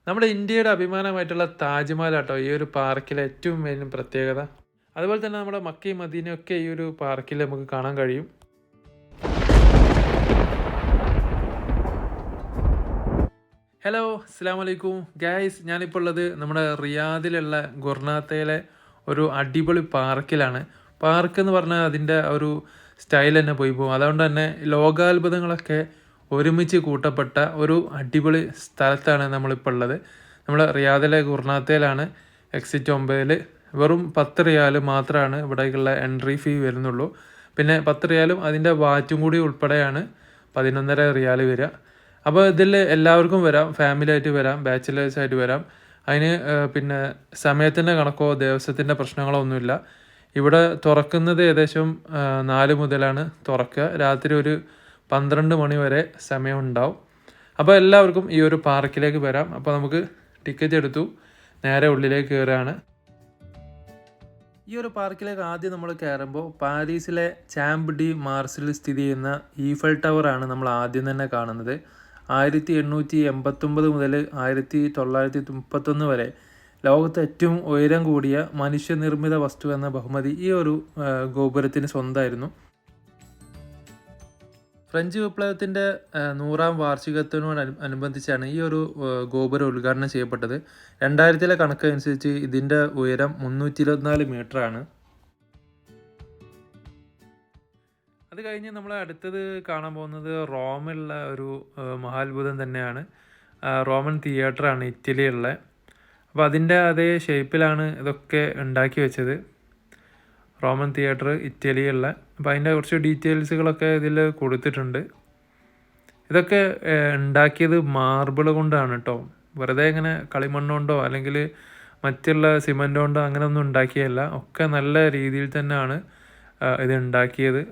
നമ്മുടെ ഇന്ത്യയുടെ അഭിമാനമായിട്ടുള്ള താജ്മഹൽ ആട്ടോ ഈ ഒരു പാർക്കിലെ ഏറ്റവും മെയിൻ പ്രത്യേകത. അതുപോലെ തന്നെ നമ്മുടെ മക്കയും മദീനയൊക്കെ ഈ ഒരു പാർക്കിൽ നമുക്ക് കാണാൻ കഴിയും. ഹലോ, അസ്സലാമു അലൈക്കും ഗൈസ്. ഞാനിപ്പോൾ ഉള്ളത് നമ്മുടെ റിയാദിലുള്ള ഗുർനാത്തയിലെ ഒരു അടിപൊളി പാർക്കിലാണ്. പാർക്ക് എന്ന് പറഞ്ഞാൽ അതിൻ്റെ ഒരു സ്റ്റൈൽ തന്നെ പോയി പോകും. അതുകൊണ്ട് തന്നെ ലോകാത്ഭുതങ്ങളൊക്കെ ഒരുമിച്ച് കൂട്ടപ്പെട്ട ഒരു അടിപൊളി സ്ഥലത്താണ് നമ്മളിപ്പോൾ ഉള്ളത്. നമ്മൾ റിയാദിലെ ഗുർനാത്തയിലാണ്. എക്സിറ്റ് 9 വെറും 10 റിയാൽ മാത്രമാണ് ഇവിടേക്കുള്ള എൻട്രി ഫീ വരുന്നുള്ളൂ. പിന്നെ 10 റിയാലും അതിൻ്റെ വാറ്റും കൂടി ഉൾപ്പെടെയാണ് 11.5 റിയാൽ വരിക. അപ്പോൾ ഇതിൽ എല്ലാവർക്കും വരാം, ഫാമിലി ആയിട്ട് വരാം, ബാച്ചിലേഴ്സ് ആയിട്ട് വരാം. അതിന് പിന്നെ സമയത്തിൻ്റെ കണക്കോ ദിവസത്തിൻ്റെ പ്രശ്നങ്ങളോ ഒന്നുമില്ല. ഇവിടെ തുറക്കുന്നത് ഏകദേശം 4 മുതലാണ് തുറക്കുക. രാത്രി ഒരു 12 മണി വരെ സമയമുണ്ടാവും. അപ്പോൾ എല്ലാവർക്കും ഈ ഒരു പാർക്കിലേക്ക് വരാം. അപ്പോൾ നമുക്ക് ടിക്കറ്റ് എടുത്തു നേരെ ഉള്ളിലേക്ക് കയറുകയാണ്. ഈ ഒരു പാർക്കിലേക്ക് ആദ്യം നമ്മൾ കയറുമ്പോൾ പാരീസിലെ ചാമ്പ് ഡി മാർസിൽ സ്ഥിതി ചെയ്യുന്ന ഈഫൽ ടവറാണ് നമ്മൾ ആദ്യം തന്നെ കാണുന്നത്. 1889 മുതൽ 1931 വരെ ലോകത്തെ ഏറ്റവും ഉയരം കൂടിയ മനുഷ്യനിർമ്മിത വസ്തു എന്ന ബഹുമതി ഈ ഒരു ഗോപുരത്തിന് സ്വന്തമായിരുന്നു. ഫ്രഞ്ച് വിപ്ലവത്തിൻ്റെ 100ാം വാർഷികത്തിനോടനുബന്ധിച്ചാണ് ഈ ഒരു ഗോപുരം ഉദ്ഘാടനം ചെയ്യപ്പെട്ടത്. 2000 കണക്കനുസരിച്ച് ഇതിൻ്റെ ഉയരം 324 മീറ്ററാണ്. അത് കഴിഞ്ഞ് നമ്മൾ അടുത്തത് കാണാൻ പോകുന്നത് റോമിലുള്ള ഒരു മഹാത്ഭുതം തന്നെയാണ്. റോമൻ തിയേറ്ററാണ് ഇറ്റലിയുള്ള. അപ്പോൾ അതിൻ്റെ അതേ ഷേപ്പിലാണ് ഇതൊക്കെ ഉണ്ടാക്കി വെച്ചത്. റോമൻ തിയേറ്റർ ഇറ്റലിയുള്ള. അപ്പോൾ അതിൻ്റെ കുറച്ച് ഡീറ്റെയിൽസുകളൊക്കെ ഇതിൽ കൊടുത്തിട്ടുണ്ട്. ഇതൊക്കെ ഉണ്ടാക്കിയത് മാർബിൾ കൊണ്ടാണ് കേട്ടോ. വെറുതെ ഇങ്ങനെ കളിമണ്ണ് കൊണ്ടോ അല്ലെങ്കിൽ മറ്റുള്ള സിമൻ്റ് കൊണ്ടോ അങ്ങനെ ഒന്നും ഉണ്ടാക്കിയതല്ല. ഒക്കെ നല്ല രീതിയിൽ തന്നെയാണ് ഇത് ഉണ്ടാക്കിയത്.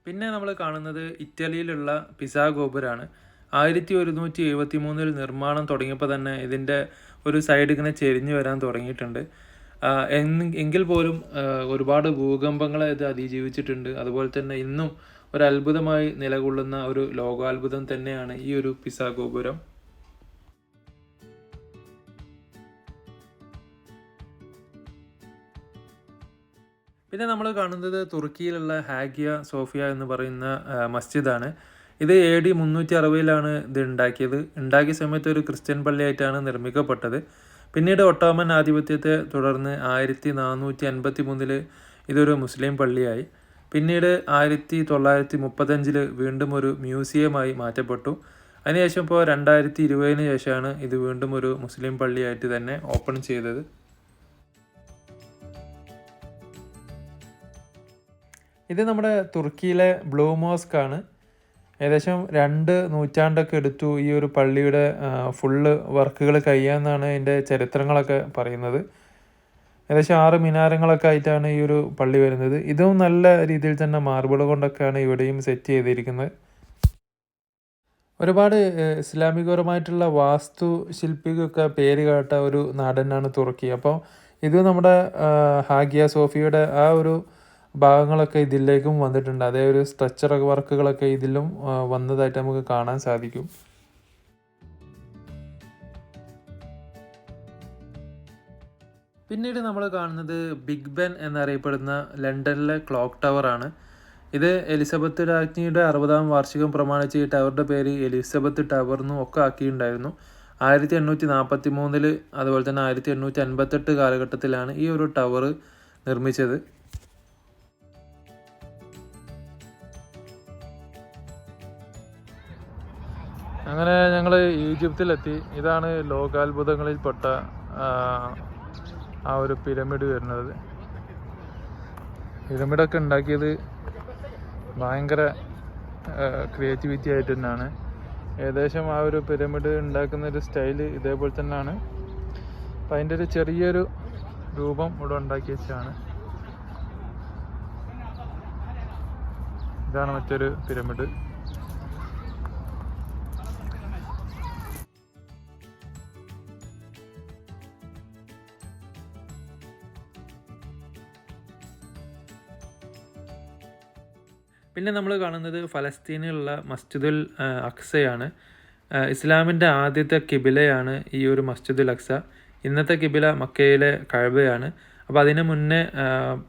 പിന്നെ നമ്മൾ കാണുന്നത് ഇറ്റലിയിലുള്ള പിസാ ഗോപുരമാണ്. 1173 നിർമ്മാണം തുടങ്ങിയപ്പോൾ തന്നെ ഇതിൻ്റെ ഒരു സൈഡ് ഇങ്ങനെ ചെരിഞ്ഞു വരാൻ തുടങ്ങിയിട്ടുണ്ട്. എങ്കിൽ പോലും ഒരുപാട് ഭൂകമ്പങ്ങളെ ഇത് അതിജീവിച്ചിട്ടുണ്ട്. അതുപോലെ തന്നെ ഇന്നും ഒരു അത്ഭുതമായി നിലകൊള്ളുന്ന ഒരു ലോകാത്ഭുതം തന്നെയാണ് ഈ ഒരു പിസാ ഗോപുരം. പിന്നെ നമ്മൾ കാണുന്നത് തുർക്കിയിലുള്ള ഹാഗിയ സോഫിയ എന്ന് പറയുന്ന മസ്ജിദാണ്. ഇത് AD 360 ഇത് ഉണ്ടാക്കിയത്. ഉണ്ടാക്കിയ സമയത്ത് ഒരു ക്രിസ്ത്യൻ പള്ളിയായിട്ടാണ് നിർമ്മിക്കപ്പെട്ടത്. പിന്നീട് ഒട്ടോമൻ ആധിപത്യത്തെ തുടർന്ന് 1453 ഇതൊരു മുസ്ലിം പള്ളിയായി. പിന്നീട് 1935 വീണ്ടും ഒരു മ്യൂസിയമായി മാറ്റപ്പെട്ടു. അതിനുശേഷം ഇപ്പോൾ 2020 ശേഷമാണ് ഇത് വീണ്ടും ഒരു മുസ്ലിം പള്ളിയായിട്ട് തന്നെ ഓപ്പൺ ചെയ്തത്. ഇത് നമ്മുടെ തുർക്കിയിലെ ബ്ലൂമോസ്ക് ആണ്. ഏകദേശം 2 നൂറ്റാണ്ടൊക്കെ എടുത്തു ഈ ഒരു പള്ളിയുടെ ഫുള്ള് വർക്കുകൾ കഴിയാമെന്നാണ് അതിൻ്റെ ചരിത്രങ്ങളൊക്കെ പറയുന്നത്. ഏകദേശം 6 മിനാരങ്ങളൊക്കെ ആയിട്ടാണ് ഈ ഒരു പള്ളി വരുന്നത്. ഇതും നല്ല രീതിയിൽ തന്നെ മാർബിൾ കൊണ്ടൊക്കെയാണ് ഇവിടെയും സെറ്റ് ചെയ്തിരിക്കുന്നത്. ഒരുപാട് ഇസ്ലാമികപരമായിട്ടുള്ള വാസ്തു ശില്പിക്കൊക്കെ പേര് കേട്ട ഒരു നാടനാണ് തുർക്കി. അപ്പോൾ ഇത് നമ്മുടെ ഹാഗിയ സോഫിയയുടെ ആ ഒരു ഭാഗങ്ങളൊക്കെ ഇതിലേക്കും വന്നിട്ടുണ്ട്. അതേ ഒരു സ്ട്രക്ചർ വർക്കുകളൊക്കെ ഇതിലും വന്നതായിട്ട് നമുക്ക് കാണാൻ സാധിക്കും. പിന്നീട് നമ്മൾ കാണുന്നത് ബിഗ് ബെൻ എന്നറിയപ്പെടുന്ന ലണ്ടനിലെ ക്ലോക്ക് ടവറാണ്. ഇത് എലിസബത്ത് രാജ്ഞിയുടെ 60ാം വാർഷികം പ്രമാണിച്ച് ഈ ടവറിൻ്റെ പേര് എലിസബത്ത് ടവർ എന്നും ഒക്കെ ആക്കിയിട്ടുണ്ടായിരുന്നു. 1843 അതുപോലെ തന്നെ 1858 കാലഘട്ടത്തിലാണ് ഈ ഒരു ടവർ നിർമ്മിച്ചത്. അങ്ങനെ ഞങ്ങൾ ഈജിപ്തിലെത്തി. ഇതാണ് ലോകാത്ഭുതങ്ങളിൽപ്പെട്ട ആ ഒരു പിരമിഡ് വരുന്നത്. പിരമിഡൊക്കെ ഉണ്ടാക്കിയത് ഭയങ്കര ക്രിയേറ്റിവിറ്റി ആയിട്ട് തന്നെയാണ്. ഏകദേശം ആ ഒരു പിരമിഡ് ഉണ്ടാക്കുന്ന ഒരു സ്റ്റൈല് ഇതേപോലെ തന്നെയാണ്. അപ്പം അതിൻ്റെ ഒരു ചെറിയൊരു രൂപം ഇവിടെ ഉണ്ടാക്കി വെച്ചാണ്. ഇതാണ് മറ്റൊരു പിരമിഡ്. പിന്നെ നമ്മൾ കാണുന്നത് ഫലസ്തീനിലുള്ള മസ്ജിദുൽ അക്സയാണ്. ഇസ്ലാമിൻ്റെ ആദ്യത്തെ കിബിലയാണ് ഈ ഒരു മസ്ജിദുൽ അക്സ. ഇന്നത്തെ കിബില മക്കയിലെ കഅബയാണ്. അപ്പോൾ അതിന് മുന്നേ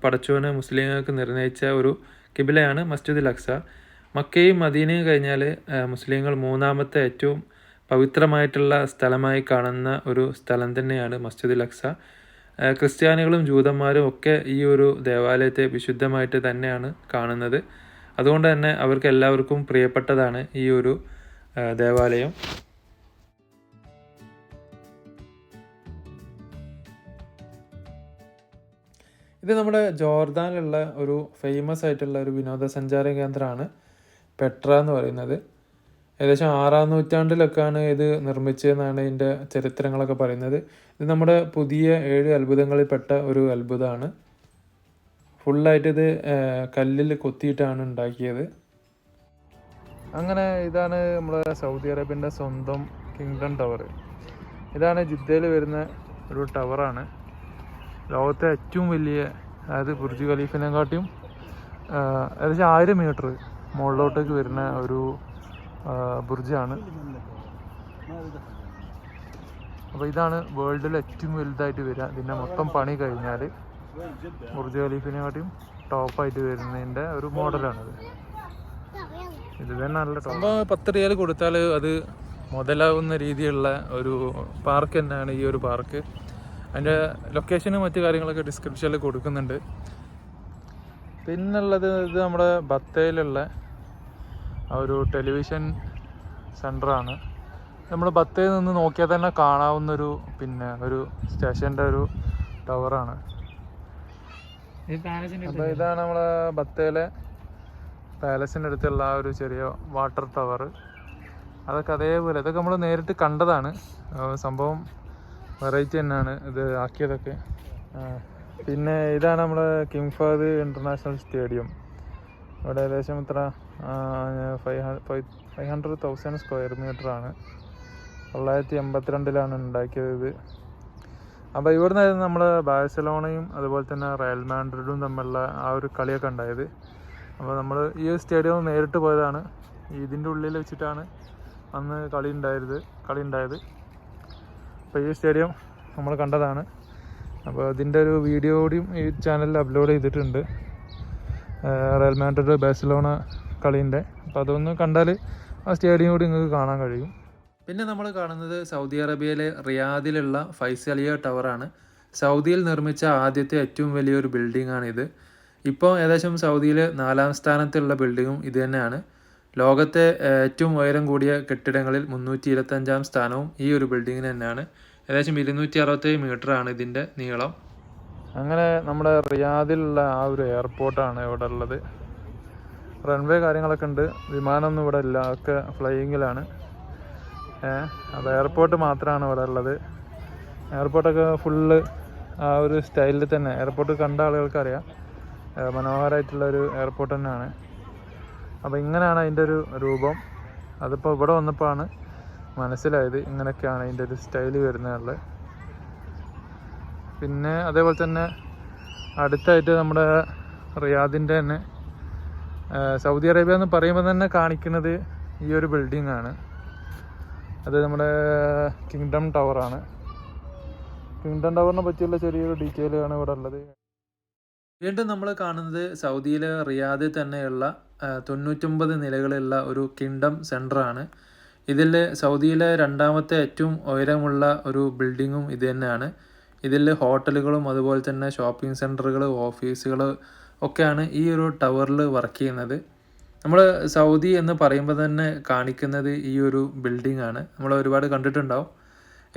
പടച്ചോന് മുസ്ലിങ്ങൾക്ക് നിർണയിച്ച ഒരു കിബിലയാണ് മസ്ജിദുൽ അക്സ. മക്കയും മദീനയും കഴിഞ്ഞാൽ മുസ്ലിങ്ങൾ മൂന്നാമത്തെ ഏറ്റവും പവിത്രമായിട്ടുള്ള സ്ഥലമായി കാണുന്ന ഒരു സ്ഥലം തന്നെയാണ് മസ്ജിദുൽ അക്സ. ക്രിസ്ത്യാനികളും ജൂതന്മാരും ഒക്കെ ഈ ഒരു ദേവാലയത്തെ വിശുദ്ധമായിട്ട് തന്നെയാണ് കാണുന്നത്. അതുകൊണ്ട് തന്നെ അവർക്ക് എല്ലാവർക്കും പ്രിയപ്പെട്ടതാണ് ഈ ഒരു ദേവാലയം. ഇത് നമ്മുടെ ജോർദാനിലുള്ള ഒരു ഫേമസ് ആയിട്ടുള്ള ഒരു വിനോദസഞ്ചാര കേന്ദ്രമാണ് പെട്ര എന്ന് പറയുന്നത്. ഏകദേശം 6-ാം നൂറ്റാണ്ടിലൊക്കെയാണ് ഇത് നിർമ്മിച്ചതെന്നാണ് ഇതിൻ്റെ ചരിത്രങ്ങളൊക്കെ പറയുന്നത്. ഇത് നമ്മുടെ പുതിയ 7 അത്ഭുതങ്ങളിൽപ്പെട്ട ഒരു അത്ഭുതമാണ്. ഫുള്ളായിട്ട് ഇത് കല്ലിൽ കൊത്തിയിട്ടാണ് ഉണ്ടാക്കിയത്. അങ്ങനെ ഇതാണ് നമ്മുടെ സൗദി അറേബ്യൻ്റെ സ്വന്തം കിങ്ഡം ടവർ. ഇതാണ് ജിദ്ദയിൽ വരുന്ന ഒരു ടവറാണ്. ലോകത്തെ ഏറ്റവും വലിയ, അതായത് ബുർജ് ഖലീഫിനെക്കാട്ടിയും ഏകദേശം 1000 മീറ്റർ മുകളിലോട്ടേക്ക് വരുന്ന ഒരു ബുർജാണ്. അപ്പോൾ ഇതാണ് വേൾഡിൽ ഏറ്റവും വലുതായിട്ട് വരിക. ഇതിൻ്റെ മൊത്തം പണി കഴിഞ്ഞാൽ ബുർജ് ഖലീഫിനെക്കാട്ടിയും ടോപ്പായിട്ട് വരുന്നതിൻ്റെ ഒരു മോഡലാണിത്. ഇത് തന്നെ നല്ല സംഭവം. 10 റിയാൽ കൊടുത്താൽ അത് മുതലാവുന്ന രീതിയിലുള്ള ഒരു പാർക്ക് തന്നെയാണ് ഈ ഒരു പാർക്ക്. അതിൻ്റെ ലൊക്കേഷനും മറ്റു കാര്യങ്ങളൊക്കെ ഡിസ്ക്രിപ്ഷനിൽ കൊടുക്കുന്നുണ്ട്. പിന്നുള്ളത് ഇത് നമ്മുടെ ബത്തയിലുള്ള ഒരു ടെലിവിഷൻ സെൻ്ററാണ്. നമ്മൾ ബത്തയിൽ നിന്ന് നോക്കിയാൽ തന്നെ കാണാവുന്നൊരു ഒരു സ്റ്റേഷൻ്റെ ഒരു ടവറാണ്. അപ്പോൾ ഇതാണ് നമ്മളെ ബത്തയിലെ പാലസിൻ്റെ അടുത്തുള്ള ആ ഒരു ചെറിയ വാട്ടർ ടവർ. അതൊക്കെ അതേപോലെ, ഇതൊക്കെ നമ്മൾ നേരിട്ട് കണ്ടതാണ്. സംഭവം വെറൈറ്റി തന്നെയാണ് ഇത് ആക്കിയതൊക്കെ. പിന്നെ ഇതാണ് നമ്മുടെ കിങ് ഫഹദ് ഇൻ്റർനാഷണൽ സ്റ്റേഡിയം. ഇവിടെ ഏകദേശം ഇത്ര 500,000 സ്ക്വയർ മീറ്ററാണ്. 1982 ഉണ്ടാക്കിയത് ഇത്. അപ്പോൾ ഇവിടുന്ന് നമ്മൾ ബാഴ്സലോണയും അതുപോലെ തന്നെ റയൽ മാഡ്രിഡും തമ്മിലുള്ള ആ ഒരു കളിയൊക്കെ ഉണ്ടായത്. അപ്പോൾ നമ്മൾ ഈ സ്റ്റേഡിയം നേരിട്ട് പോയതാണ്. ഇതിൻ്റെ ഉള്ളിൽ വെച്ചിട്ടാണ് അന്ന് കളി ഉണ്ടായത്. അപ്പോൾ ഈ സ്റ്റേഡിയം നമ്മൾ കണ്ടതാണ്. അപ്പോൾ അതിൻ്റെ ഒരു വീഡിയോ കൂടിയും ഈ ചാനലിൽ അപ്ലോഡ് ചെയ്തിട്ടുണ്ട്, റയൽ മാഡ്രിഡ് ബാഴ്സലോണ കളീൻ്റെ. അപ്പോൾ അതൊന്ന് കണ്ടാൽ ആ സ്റ്റേഡിയം കൂടി നിങ്ങൾക്ക് കാണാൻ കഴിയും. പിന്നെ നമ്മൾ കാണുന്നത് സൗദി അറേബ്യയിലെ റിയാദിലുള്ള ഫൈസലിയ ടവറാണ്. സൗദിയിൽ നിർമ്മിച്ച ആദ്യത്തെ ഏറ്റവും വലിയൊരു ബിൽഡിങ്ങാണിത്. ഇപ്പോൾ ഏകദേശം സൗദിയിൽ 4-ാം സ്ഥാനത്തുള്ള ബിൽഡിങ്ങും ഇത് തന്നെയാണ്. ലോകത്തെ ഏറ്റവും ഉയരം കൂടിയ കെട്ടിടങ്ങളിൽ 325-ാം സ്ഥാനവും ഈ ഒരു ബിൽഡിങ്ങിന് തന്നെയാണ്. ഏകദേശം 267 മീറ്ററാണ് ഇതിൻ്റെ നീളം. അങ്ങനെ നമ്മുടെ റിയാദിലുള്ള ആ ഒരു എയർപോർട്ടാണ് ഇവിടെ ഉള്ളത്. റൺവേ കാര്യങ്ങളൊക്കെ ഉണ്ട്. വിമാനമൊന്നും ഇവിടെ ഇല്ല, ഒക്കെ ഫ്ലൈയിങ്ങിലാണ്. അപ്പോൾ എയർപോർട്ട് മാത്രമാണ് ഇവിടെ ഉള്ളത്. എയർപോർട്ടൊക്കെ ഫുള്ള് ആ ഒരു സ്റ്റൈലിൽ തന്നെ, എയർപോർട്ട് കണ്ട ആളുകൾക്കറിയാം, മനോഹരമായിട്ടുള്ളൊരു എയർപോർട്ട് തന്നെയാണ്. അപ്പോൾ ഇങ്ങനെയാണ് അതിൻ്റെ ഒരു രൂപം. അതിപ്പോൾ ഇവിടെ വന്നപ്പോഴാണ് മനസ്സിലായത് ഇങ്ങനെയൊക്കെയാണ് അതിൻ്റെ ഒരു സ്റ്റൈല് വരുന്നത്. പിന്നെ അതേപോലെ തന്നെ അടുത്തായിട്ട് നമ്മുടെ റിയാദിൻ്റെ തന്നെ സൗദി അറേബ്യ എന്ന് പറയുമ്പോൾ തന്നെ കാണിക്കുന്നത് ഈ ഒരു ബിൽഡിങ്ങാണ്. അത് നമ്മുടെ കിങ്ഡം ടവറാണ്. കിങ്ഡം ടവറിനെ പറ്റിയുള്ള ചെറിയൊരു ഡീറ്റെയിലാണ് ഇവിടെ ഉള്ളത്. വീണ്ടും നമ്മൾ കാണുന്നത് സൗദിയിലെ റിയാദിൽ തന്നെയുള്ള 99 നിലകളുള്ള ഒരു കിങ്ഡം സെൻ്ററാണ്. ഇതിൽ സൗദിയിലെ 2ാമത്തെ ഏറ്റവും ഉയരമുള്ള ഒരു ബിൽഡിങ്ങും ഇത് തന്നെയാണ്. ഇതിൽ ഹോട്ടലുകളും അതുപോലെ തന്നെ ഷോപ്പിംഗ് സെൻറ്ററുകൾ, ഓഫീസുകൾ ഒക്കെയാണ് ഈ ഒരു ടവറിൽ വർക്ക് ചെയ്യുന്നത്. നമ്മൾ സൗദി എന്ന് പറയുമ്പോൾ തന്നെ കാണിക്കുന്നത് ഈ ഒരു ബിൽഡിങ്ങാണ്. നമ്മൾ ഒരുപാട് കണ്ടിട്ടുണ്ടാവും.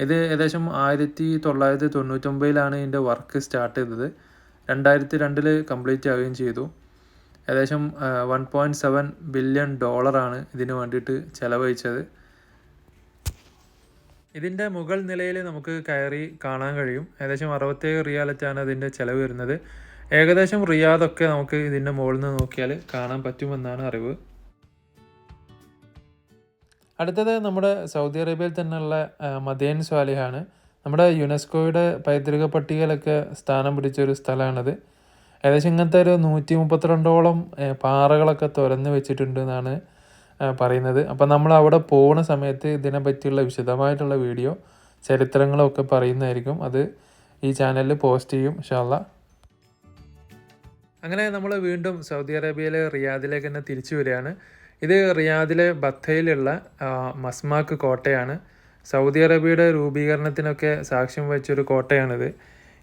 ഇത് ഏകദേശം 1999 ഇതിൻ്റെ വർക്ക് സ്റ്റാർട്ട് ചെയ്തത്. 2002 കംപ്ലീറ്റ് ആവുകയും ചെയ്തു. ഏകദേശം $1.7 ബില്യൺ ഇതിന് വേണ്ടിയിട്ട് ചിലവഴിച്ചത്. ഇതിൻ്റെ മുകൾ നിലയിൽ നമുക്ക് കയറി കാണാൻ കഴിയും. ഏകദേശം 67 റിയാലറ്റാണ് അതിൻ്റെ ചിലവ് വരുന്നത്. ഏകദേശം റിയാദൊക്കെ നമുക്ക് ഇതിൻ്റെ മുകളിൽ നിന്ന് നോക്കിയാൽ കാണാൻ പറ്റുമെന്നാണ് അറിവ്. അടുത്തത് നമ്മുടെ സൗദി അറേബ്യയിൽ തന്നെയുള്ള മദീൻ സ്വാലിഹാണ്. നമ്മുടെ യുനെസ്കോയുടെ പൈതൃക പട്ടികയിലൊക്കെ സ്ഥാനം പിടിച്ച ഒരു സ്ഥലമാണിത്. ഏകദേശം ഇങ്ങനത്തെ ഒരു 132ഓളം പാറകളൊക്കെ തുറന്ന് വെച്ചിട്ടുണ്ട് എന്നാണ് പറയുന്നത്. അപ്പം നമ്മൾ അവിടെ പോകുന്ന സമയത്ത് ഇതിനെ പറ്റിയുള്ള വിശദമായിട്ടുള്ള വീഡിയോ ചരിത്രങ്ങളൊക്കെ പറയുന്നതായിരിക്കും. അത് ഈ ചാനലിൽ പോസ്റ്റ് ചെയ്യും ഇൻഷാ അല്ലാഹ്. അങ്ങനെ നമ്മൾ വീണ്ടും സൗദി അറേബ്യയിലെ റിയാദിലേക്ക് തന്നെ തിരിച്ചു വരികയാണ്. ഇത് റിയാദിലെ ബത്തയിലുള്ള മസ്മാക്ക് കോട്ടയാണ്. സൗദി അറേബ്യയുടെ രൂപീകരണത്തിനൊക്കെ സാക്ഷ്യം വഹിച്ചൊരു കോട്ടയാണിത്.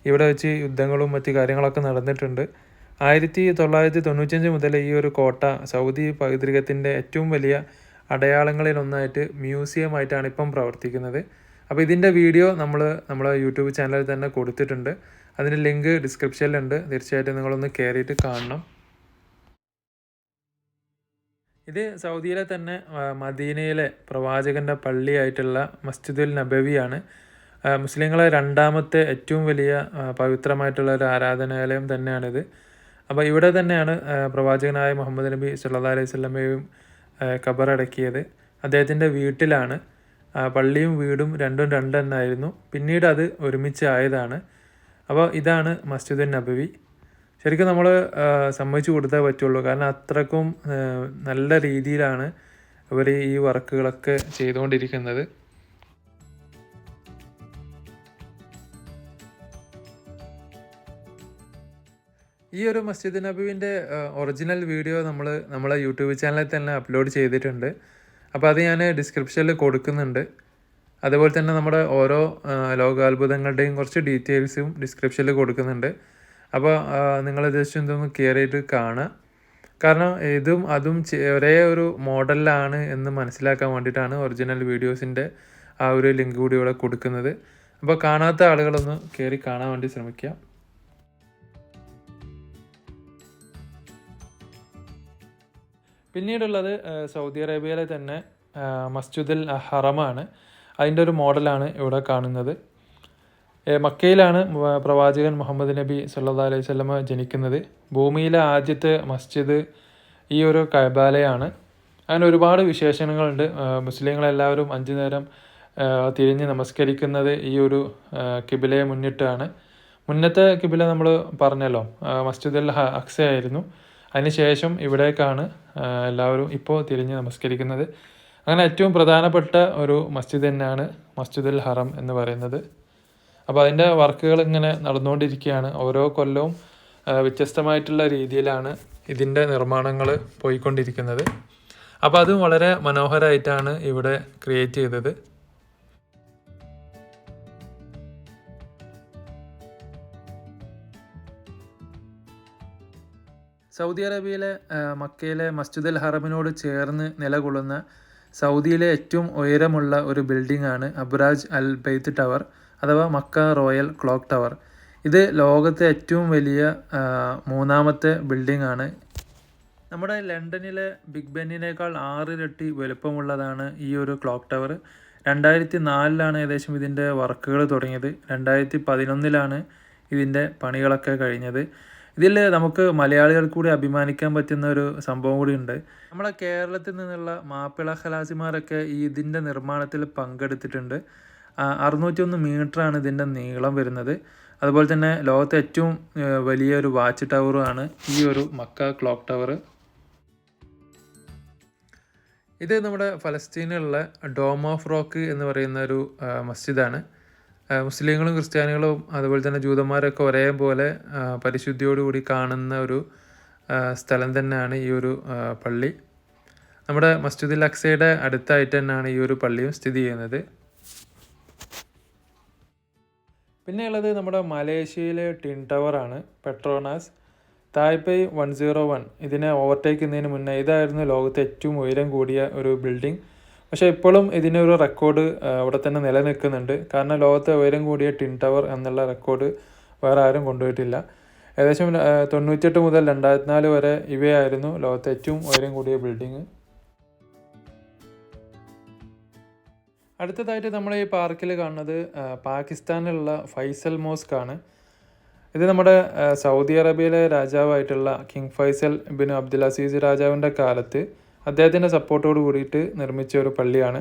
ഇവിടെ വെച്ച് യുദ്ധങ്ങളും മറ്റു കാര്യങ്ങളൊക്കെ നടന്നിട്ടുണ്ട്. 1995 മുതൽ ഈ ഒരു കോട്ട സൗദി പൈതൃകത്തിൻ്റെ ഏറ്റവും വലിയ അടയാളങ്ങളിലൊന്നായിട്ട് മ്യൂസിയമായിട്ടാണ് ഇപ്പം പ്രവർത്തിക്കുന്നത്. അപ്പോൾ ഇതിൻ്റെ വീഡിയോ നമ്മളെ യൂട്യൂബ് ചാനലിൽ തന്നെ കൊടുത്തിട്ടുണ്ട്. അതിൻ്റെ ലിങ്ക് ഡിസ്ക്രിപ്ഷനിലുണ്ട്. തീർച്ചയായിട്ടും നിങ്ങളൊന്ന് കയറിയിട്ട് കാണണം. ഇത് സൗദിയിലെ തന്നെ മദീനയിലെ പ്രവാചകൻ്റെ പള്ളിയായിട്ടുള്ള മസ്ജിദുൽ നബവിയാണ്. മുസ്ലിങ്ങളെ രണ്ടാമത്തെ ഏറ്റവും വലിയ പവിത്രമായിട്ടുള്ള ഒരു ആരാധനാലയം തന്നെയാണിത്. അപ്പോൾ ഇവിടെ തന്നെയാണ് പ്രവാചകനായ മുഹമ്മദ് നബി സല്ലല്ലാഹു അലൈഹി വസല്ലമയും ഖബറടക്കിയത്. അദ്ദേഹത്തിൻ്റെ വീട്ടിലാണ്. പള്ളിയും വീടും രണ്ടും രണ്ടെണ്ണമായിരുന്നു. പിന്നീട് അത് ഒരുമിച്ച് ആയതാണ്. അപ്പോൾ ഇതാണ് മസ്ജിദുൽ നബവി. ശരിക്കും നമ്മൾ സമ്മതിച്ചു കൊടുത്തേ പറ്റുള്ളൂ. കാരണം അത്രക്കും നല്ല രീതിയിലാണ് ഇവർ ഈ വർക്കുകളൊക്കെ ചെയ്തുകൊണ്ടിരിക്കുന്നത്. ഈ ഒരു മസ്ജിദ് നബവിൻ്റെ ഒറിജിനൽ വീഡിയോ നമ്മളെ യൂട്യൂബ് ചാനലിൽ തന്നെ അപ്ലോഡ് ചെയ്തിട്ടുണ്ട്. അപ്പോൾ അത് ഞാൻ ഡിസ്ക്രിപ്ഷനിൽ കൊടുക്കുന്നുണ്ട്. അതുപോലെ തന്നെ നമ്മുടെ ഓരോ ലോകാത്ഭുതങ്ങളുടെയും കുറച്ച് ഡീറ്റെയിൽസും ഡിസ്ക്രിപ്ഷനിൽ കൊടുക്കുന്നുണ്ട്. അപ്പോൾ നിങ്ങൾ ജസ്റ്റ് എന്തൊന്ന് കയറിയിട്ട് കാണുക. കാരണം ഇതും അതും ഒരേ ഒരു മോഡലിലാണ് എന്ന് മനസ്സിലാക്കാൻ വേണ്ടിയിട്ടാണ് ഒറിജിനൽ വീഡിയോസിൻ്റെ ആ ഒരു ലിങ്ക് കൂടി ഇവിടെ കൊടുക്കുന്നത്. അപ്പോൾ കാണാത്ത ആളുകളൊന്ന് കയറി കാണാൻ വേണ്ടി ശ്രമിക്കുക. പിന്നീടുള്ളത് സൗദി അറേബ്യയിലെ തന്നെ മസ്ജിദുൽ ഹറമാണ്. അതിൻ്റെ ഒരു മോഡലാണ് ഇവിടെ കാണുന്നത്. മക്കയിലാണ് പ്രവാചകൻ മുഹമ്മദ് നബി സല്ലല്ലാഹു അലൈഹി വസല്ലമ ജനിക്കുന്നത്. ഭൂമിയിലെ ആദ്യത്തെ മസ്ജിദ് ഈ ഒരു കഅബയിലാണ്. അങ്ങനെ ഒരുപാട് വിശേഷണങ്ങളുണ്ട്. മുസ്ലിങ്ങളെല്ലാവരും 5 നേരം തിരിഞ്ഞ് നമസ്കരിക്കുന്നത് ഈ ഒരു കിബിലയെ മുന്നിട്ടാണ്. മുന്നത്തെ കിബില നമ്മൾ പറഞ്ഞല്ലോ മസ്ജിദുൽ അഖ്സ ആയിരുന്നു. അതിനുശേഷം ഇവിടേക്കാണ് എല്ലാവരും ഇപ്പോൾ തിരിഞ്ഞ് നമസ്കരിക്കുന്നത്. അങ്ങനെ ഏറ്റവും പ്രധാനപ്പെട്ട ഒരു മസ്ജിദ് തന്നെയാണ് മസ്ജിദുൽ ഹറം എന്ന് പറയുന്നത്. അപ്പോൾ അതിൻ്റെ വർക്കുകൾ ഇങ്ങനെ നടന്നുകൊണ്ടിരിക്കുകയാണ്. ഓരോ കൊല്ലവും വ്യത്യസ്തമായിട്ടുള്ള രീതിയിലാണ് ഇതിൻ്റെ നിർമ്മാണങ്ങൾ പോയിക്കൊണ്ടിരിക്കുന്നത്. അപ്പോൾ അതും വളരെ മനോഹരമായിട്ടാണ് ഇവിടെ ക്രിയേറ്റ് ചെയ്തത്. സൗദി അറേബ്യയിലെ മക്കയിലെ മസ്ജിദുൽ ഹറമിനോട് ചേർന്ന് നിലകൊള്ളുന്ന സൗദിയിലെ ഏറ്റവും ഉയരമുള്ള ഒരു ബിൽഡിംഗ് ആണ് അബ്രാജ് അൽ ബൈത്ത് ടവർ അഥവാ മക്ക റോയൽ ക്ലോക്ക് ടവർ. ഇത് ലോകത്തെ ഏറ്റവും വലിയ 3ാമത്തെ ബിൽഡിംഗ് ആണ്. നമ്മുടെ ലണ്ടനിലെ ബിഗ് ബെന്നിനേക്കാൾ 6 ഇരട്ടി വലുപ്പമുള്ളതാണ് ഈ ഒരു ക്ലോക്ക് ടവർ. 2004 ഏകദേശം ഇതിൻ്റെ വർക്കുകൾ തുടങ്ങിയത്. 2011 ഇതിൻ്റെ പണികളൊക്കെ കഴിഞ്ഞത്. ഇതിൽ നമുക്ക് മലയാളികൾ കൂടി അഭിമാനിക്കാൻ പറ്റുന്ന ഒരു സംഭവം കൂടി ഉണ്ട്. നമ്മളെ കേരളത്തിൽ നിന്നുള്ള മാപ്പിള ഖലാസിമാരൊക്കെ ഇതിൻ്റെ നിർമ്മാണത്തിൽ പങ്കെടുത്തിട്ടുണ്ട്. 601 മീറ്ററാണ് ഇതിൻ്റെ നീളം വരുന്നത്. അതുപോലെ തന്നെ ലോകത്തെ ഏറ്റവും വലിയൊരു വാച്ച് ടവറുമാണ് ഈ ഒരു മക്ക ക്ലോക്ക് ടവർ. ഇത് നമ്മുടെ ഫലസ്തീനിലുള്ള ഡോം ഓഫ് റോക്ക് എന്ന് പറയുന്ന ഒരു മസ്ജിദാണ്. മുസ്ലിങ്ങളും ക്രിസ്ത്യാനികളും അതുപോലെ തന്നെ ജൂതന്മാരൊക്കെ ഒരേപോലെ പരിശുദ്ധിയോടുകൂടി കാണുന്ന ഒരു സ്ഥലം തന്നെയാണ് ഈ ഒരു പള്ളി. നമ്മുടെ മസ്ജിദുൽ അഖ്സയുടെ അടുത്തായിട്ട് തന്നെയാണ് ഈ ഒരു പള്ളിയും സ്ഥിതി ചെയ്യുന്നത്. പിന്നെയുള്ളത് നമ്മുടെ മലേഷ്യയിലെ ടിൻ ടവറാണ്, പെട്രോനാസ് തായ്പേയ് 101. ഇതിനെ ഓവർടേക്ക് ചെയ്യുന്നതിന് മുന്നേ ഇതായിരുന്നു ലോകത്തെ ഏറ്റവും ഉയരം കൂടിയ ഒരു ബിൽഡിംഗ്. പക്ഷേ ഇപ്പോഴും ഇതിനൊരു റെക്കോർഡ് അവിടെ തന്നെ നിലനിൽക്കുന്നുണ്ട്. കാരണം ലോകത്തെ ഉയരം കൂടിയ ടിൻ ടവർ എന്നുള്ള റെക്കോർഡ് വേറെ ആരും കൊണ്ടുപോയിട്ടില്ല. ഏകദേശം 98 മുതൽ 2004 വരെ ഇവയായിരുന്നു ലോകത്തെ ഏറ്റവും ഉയരം കൂടിയ ബിൽഡിങ്. അടുത്തതായിട്ട് നമ്മൾ ഈ പാർക്കിൽ കാണുന്നത് പാകിസ്ഥാനിലുള്ള ഫൈസൽ മോസ്ക് ആണ്. ഇത് നമ്മുടെ സൗദി അറേബ്യയിലെ രാജാവായിട്ടുള്ള king Faisal bin Abdul Aziz രാജാവിൻ്റെ കാലത്ത് അദ്ദേഹത്തിൻ്റെ സപ്പോർട്ടോട് കൂടിയിട്ട് നിർമ്മിച്ച ഒരു പള്ളിയാണ്.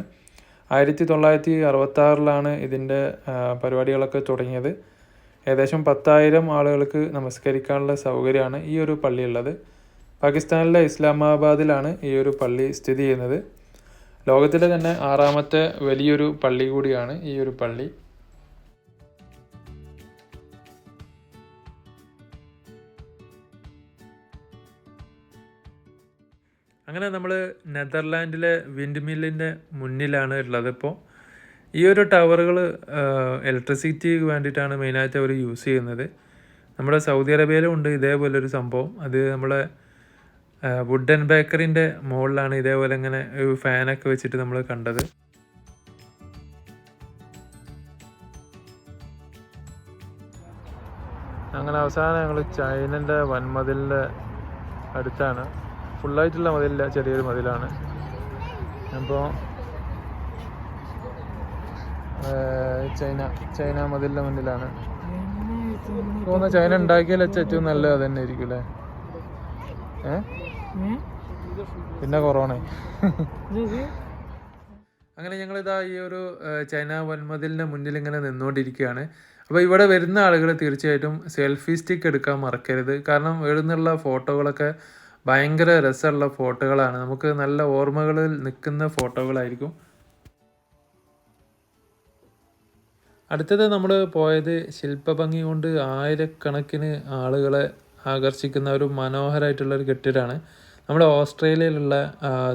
1966 ഇതിൻ്റെ പരിപാടികളൊക്കെ തുടങ്ങിയത്. ഏകദേശം 10,000 ആളുകൾക്ക് നമസ്കരിക്കാനുള്ള സൗകര്യമാണ് ഈ ഒരു പള്ളിയുള്ളത്. പാകിസ്ഥാനിലെ ഇസ്ലാമാബാദിലാണ് ഈ ഒരു പള്ളി സ്ഥിതി ചെയ്യുന്നത്. ലോകത്തിലെ തന്നെ 6ാമത്തെ വലിയൊരു പള്ളി കൂടിയാണ് ഈ ഒരു പള്ളി. അങ്ങനെ നമ്മൾ നെതർലാൻഡിലെ വിൻഡ് മില്ലിൻ്റെ മുന്നിലാണ് ഉള്ളത്. ഇപ്പോൾ ഈ ഒരു ടവറുകൾ ഇലക്ട്രിസിറ്റിക്ക് വേണ്ടിയിട്ടാണ് മെയിനായിട്ട് അവർ യൂസ് ചെയ്യുന്നത്. നമ്മുടെ സൗദി അറേബ്യയിലും ഉണ്ട് ഇതേപോലൊരു സംഭവം. അത് നമ്മളെ വുഡൻ ബേക്കറിൻ്റെ മുകളിലാണ് ഇതേപോലെ ഇങ്ങനെ ഒരു ഫാനൊക്കെ വെച്ചിട്ട് നമ്മൾ കണ്ടത്. അങ്ങനെ അവസാനം ഞങ്ങൾ ചൈനൻ്റെ വൻമതിലിൻ്റെ അടുത്താണ്. ഫുള്ളായിട്ടുള്ള മതിലില്ല, ചെറിയൊരു മതിലാണ്. അപ്പോൾ ചൈന മതിലിൻ്റെ മുന്നിലാണ് തോന്നുന്നത്. ചൈന ഉണ്ടാക്കിയാൽ വെച്ച ഏറ്റവും നല്ലത് അത് തന്നെ ആയിരിക്കും അല്ലേ? പിന്നെ കൊറോണ. അങ്ങനെ ഞങ്ങളിതാ ഈ ഒരു ചൈന വൻമതിലിൻ്റെ മുന്നിൽ ഇങ്ങനെ നിന്നുകൊണ്ടിരിക്കുകയാണ്. അപ്പോൾ ഇവിടെ വരുന്ന ആളുകൾ തീർച്ചയായിട്ടും സെൽഫി സ്റ്റിക്ക് എടുക്കാൻ മറക്കരുത്. കാരണം വരുന്നുള്ള ഫോട്ടോകളൊക്കെ ഭയങ്കര രസമുള്ള ഫോട്ടോകളാണ്. നമുക്ക് നല്ല ഓർമ്മകളിൽ നിൽക്കുന്ന ഫോട്ടോകളായിരിക്കും. അടുത്തത് നമ്മൾ പോയത് ശില്പഭംഗി കൊണ്ട് ആയിരക്കണക്കിന് ആളുകളെ ആകർഷിക്കുന്ന ഒരു മനോഹരമായിട്ടുള്ളൊരു കെട്ടിടമാണ്. നമ്മുടെ ഓസ്ട്രേലിയയിലുള്ള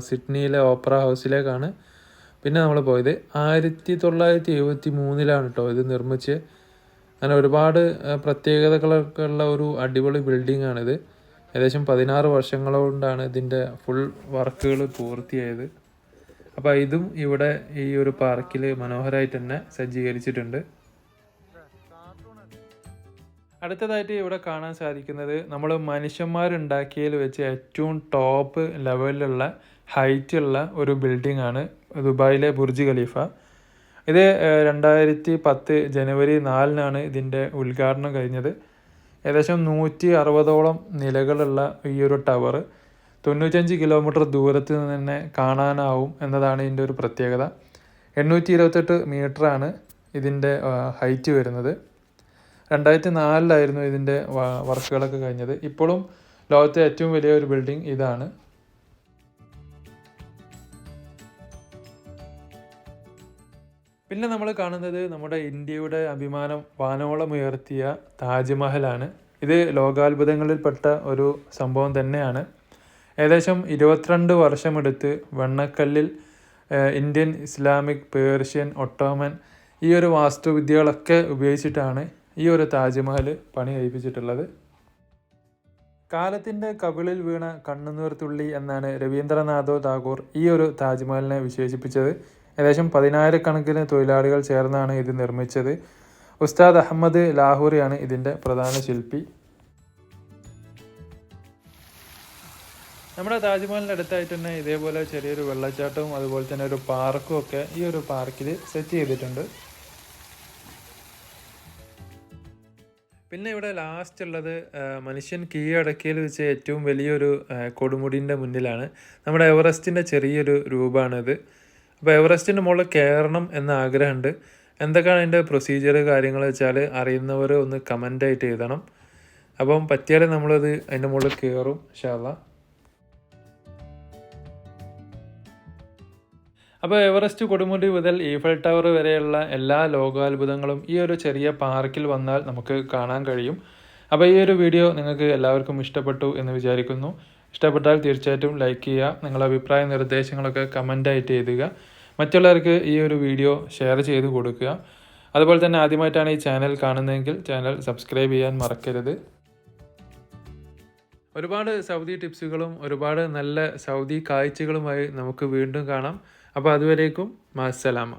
സിഡ്നിയിലെ ഓപ്പറ ഹൗസിലേക്കാണ് പിന്നെ നമ്മൾ പോയത്. 1973 കേട്ടോ ഇത് നിർമ്മിച്ച്. അങ്ങനെ ഒരുപാട് പ്രത്യേകതകളൊക്കെ ഉള്ള ഒരു അടിപൊളി ബിൽഡിംഗ് ആണിത്. ഏകദേശം 16 വർഷങ്ങളുകൊണ്ടാണ് ഇതിൻ്റെ ഫുൾ വർക്കുകൾ പൂർത്തിയായത്. അപ്പോൾ ഇതും ഇവിടെ ഈ ഒരു പാർക്കിൽ മനോഹരമായിട്ട് തന്നെ സജ്ജീകരിച്ചിട്ടുണ്ട്. അടുത്തതായിട്ട് ഇവിടെ കാണാൻ സാധിക്കുന്നത് നമ്മൾ മനുഷ്യന്മാരുണ്ടാക്കിയതിൽ വെച്ച് ഏറ്റവും ടോപ്പ് ലെവലിലുള്ള ഹൈറ്റുള്ള ഒരു ബിൽഡിംഗ് ആണ് ദുബായിലെ ബുർജ് ഖലീഫ. ഇത് 2010 ജനുവരി 4 ഇതിൻ്റെ ഉദ്ഘാടനം കഴിഞ്ഞത്. ഏകദേശം 160ഓളം നിലകളുള്ള ഈ ഒരു ടവർ 95 കിലോമീറ്റർ ദൂരത്ത് നിന്ന് തന്നെ കാണാനാവും എന്നതാണ് ഇതിൻ്റെ ഒരു പ്രത്യേകത. 828 മീറ്ററാണ് ഇതിൻ്റെ ഹൈറ്റ് വരുന്നത്. 2004 ഇതിൻ്റെ വർക്കുകളൊക്കെ കഴിഞ്ഞത്. ഇപ്പോഴും ലോകത്തെ ഏറ്റവും വലിയ ഒരു ബിൽഡിംഗ് ഇതാണ്. പിന്നെ നമ്മൾ കാണുന്നത് നമ്മുടെ ഇന്ത്യയുടെ അഭിമാനം വാനോളം ഉയർത്തിയ താജ്മഹലാണ്. ഇത് ലോകാത്ഭുതങ്ങളിൽപ്പെട്ട ഒരു സംഭവം തന്നെയാണ്. ഏകദേശം 22 വർഷമെടുത്ത് വെണ്ണക്കല്ലിൽ ഇന്ത്യൻ, ഇസ്ലാമിക്, പേർഷ്യൻ, ഒട്ടോമൻ ഈ ഒരു വാസ്തുവിദ്യകളൊക്കെ ഉപയോഗിച്ചിട്ടാണ് ഈ ഒരു താജ്മഹൽ പണി കഴിപ്പിച്ചിട്ടുള്ളത്. കാലത്തിൻ്റെ കവിളിൽ വീണ കണ്ണുനീർത്തുള്ളി എന്നാണ് രവീന്ദ്രനാഥ് ടാഗോർ ഈ ഒരു താജ്മഹലിനെ വിശേഷിപ്പിച്ചത്. ഏകദേശം 10,000 തൊഴിലാളികൾ ചേർന്നാണ് ഇത് നിർമ്മിച്ചത്. ഉസ്താദ് അഹമ്മദ് ലാഹോറിയാണ് ഇതിൻ്റെ പ്രധാന ശില്പി. നമ്മുടെ താജ്മഹലിൻ്റെ അടുത്തായിട്ട് തന്നെ ഇതേപോലെ ചെറിയൊരു വെള്ളച്ചാട്ടവും അതുപോലെ തന്നെ ഒരു പാർക്കും ഒക്കെ ഈ ഒരു പാർക്കിൽ സെറ്റ് ചെയ്തിട്ടുണ്ട്. പിന്നെ ഇവിടെ ലാസ്റ്റ് ഉള്ളത് മനുഷ്യൻ കീഴടക്കിയതിൽ വെച്ച് ഏറ്റവും വലിയൊരു കൊടുമുടിൻ്റെ മുന്നിലാണ്. നമ്മുടെ എവറസ്റ്റിൻ്റെ ചെറിയൊരു രൂപമാണിത്. അപ്പോൾ എവറസ്റ്റിൻ്റെ മുകളിൽ കയറണം എന്ന ആഗ്രഹമുണ്ട്. എന്തൊക്കെയാണ് അതിൻ്റെ പ്രൊസീജിയർ കാര്യങ്ങൾ വെച്ചാൽ അറിയുന്നവർ ഒന്ന് കമൻ്റായിട്ട് എഴുതണം. അപ്പം പറ്റിയാൽ നമ്മളത് അതിൻ്റെ മുകളിൽ കയറും ഇൻഷാ അല്ലാഹ്. അപ്പോൾ എവറസ്റ്റ് കൊടുമുടി മുതൽ ഈഫൽ ടവർ വരെയുള്ള എല്ലാ ലോകാത്ഭുതങ്ങളും ഈ ഒരു ചെറിയ പാർക്കിൽ വന്നാൽ നമുക്ക് കാണാൻ കഴിയും. അപ്പോൾ ഈ ഒരു വീഡിയോ നിങ്ങൾക്ക് എല്ലാവർക്കും ഇഷ്ടപ്പെട്ടു എന്ന് വിചാരിക്കുന്നു. ഇഷ്ടപ്പെട്ടാൽ തീർച്ചയായിട്ടും ലൈക്ക് ചെയ്യുക. നിങ്ങളുടെ അഭിപ്രായ നിർദ്ദേശങ്ങളൊക്കെ കമൻ്റായിട്ട് എഴുതുക. മറ്റുള്ളവർക്ക് ഈ ഒരു വീഡിയോ ഷെയർ ചെയ്ത് കൊടുക്കുക. അതുപോലെ തന്നെ ആദ്യമായിട്ടാണ് ഈ ചാനൽ കാണുന്നതെങ്കിൽ ചാനൽ സബ്സ്ക്രൈബ് ചെയ്യാൻ മറക്കരുത്. ഒരുപാട് സൗദി ടിപ്സുകളും ഒരുപാട് നല്ല സൗദി കാഴ്ചകളുമായി നമുക്ക് വീണ്ടും കാണാം. അപ്പോൾ അതുവരേക്കും മാസ്സലാമ.